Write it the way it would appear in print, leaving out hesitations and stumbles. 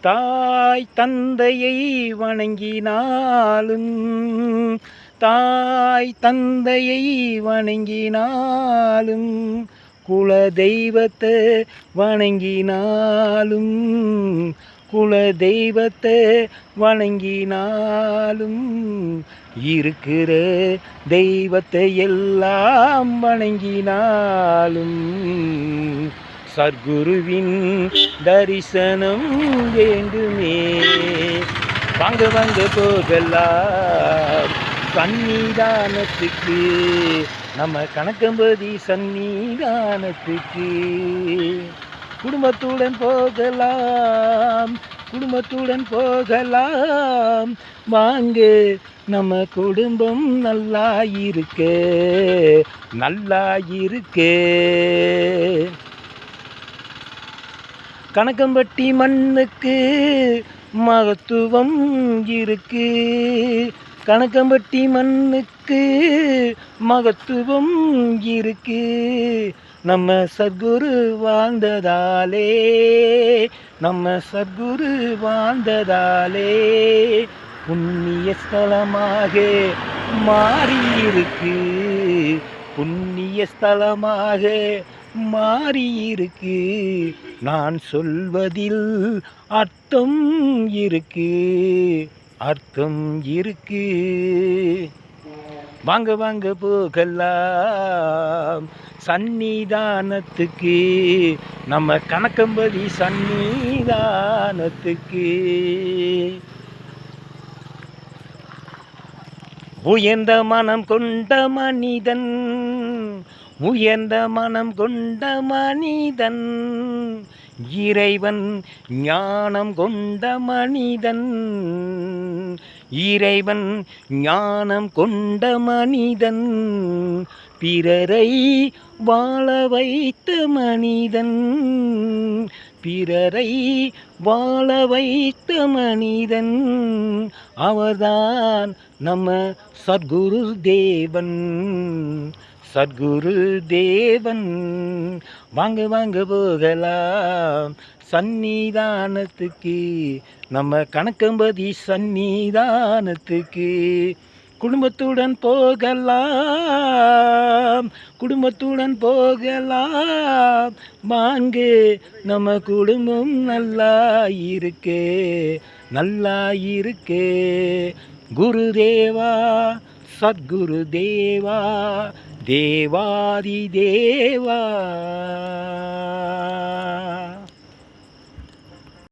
தாய் தந்தையை வணங்கினாலும் தாய் தந்தையை வணங்கினாலும் குல தெய்வத்தை வணங்கினாலும் குல தெய்வத்தை வணங்கினாலும் இருக்கிற தெய்வத்தை எல்லாம் வணங்கினாலும் சத்குருவின் தரிசனம் வேண்டுமே. வாங்க வாங்க போகலாம் சன்னிதானத்துக்கு, நம்ம கணக்கம்பதி சன்னிதானத்துக்கு. குடும்பத்துடன் போகலாம் குடும்பத்துடன் போகலாம் வாங்க, நம்ம குடும்பம் நல்லா இருக்கு நல்லா இருக்கு. கணக்கம்பட்டி மண்ணுக்கு மகத்துவம் இருக்கு, கணக்கம்பட்டி மண்ணுக்கு மகத்துவம் இருக்கு. நம்ம சத்குரு வாழ்ந்ததாலே நம்ம சத்குரு வாழ்ந்ததாலே புண்ணிய ஸ்தலமாக மாறியிருக்கு புண்ணிய ஸ்தலமாக மாறியிருக்கு. நான் சொல்வதில் அர்த்தம் இருக்கு அர்த்தம் இருக்கு. வாங்க வாங்க போகலாம் சன்னிதானத்துக்கு, நம்ம கணக்கம்பதி சன்னிதானத்துக்கு. உயர்ந்த மனம் கொண்ட மனிதன் உயர்ந்த மனம் கொண்ட மனிதன் இறைவன் ஞானம் கொண்ட மனிதன் இறைவன் ஞானம் கொண்ட மனிதன் பிறரை வாழ வைத்த மனிதன் பிறரை வாழ வைத்த மனிதன் அவர்தான் நம்ம சத்குரு தேவன் சத்குரு தேவன். வாங்க வாங்க போகலாம் சன்னிதானத்துக்கு, நம்ம கணக்கம்பதி சன்னிதானத்துக்கு. குடும்பத்துடன் போகலாம் குடும்பத்துடன் போகலாம் வாங்க, நம்ம குடும்பம் நல்லா இருக்கு நல்லா இருக்கு. குருதேவா சத்குரு தேவா தேவாதி தேவா.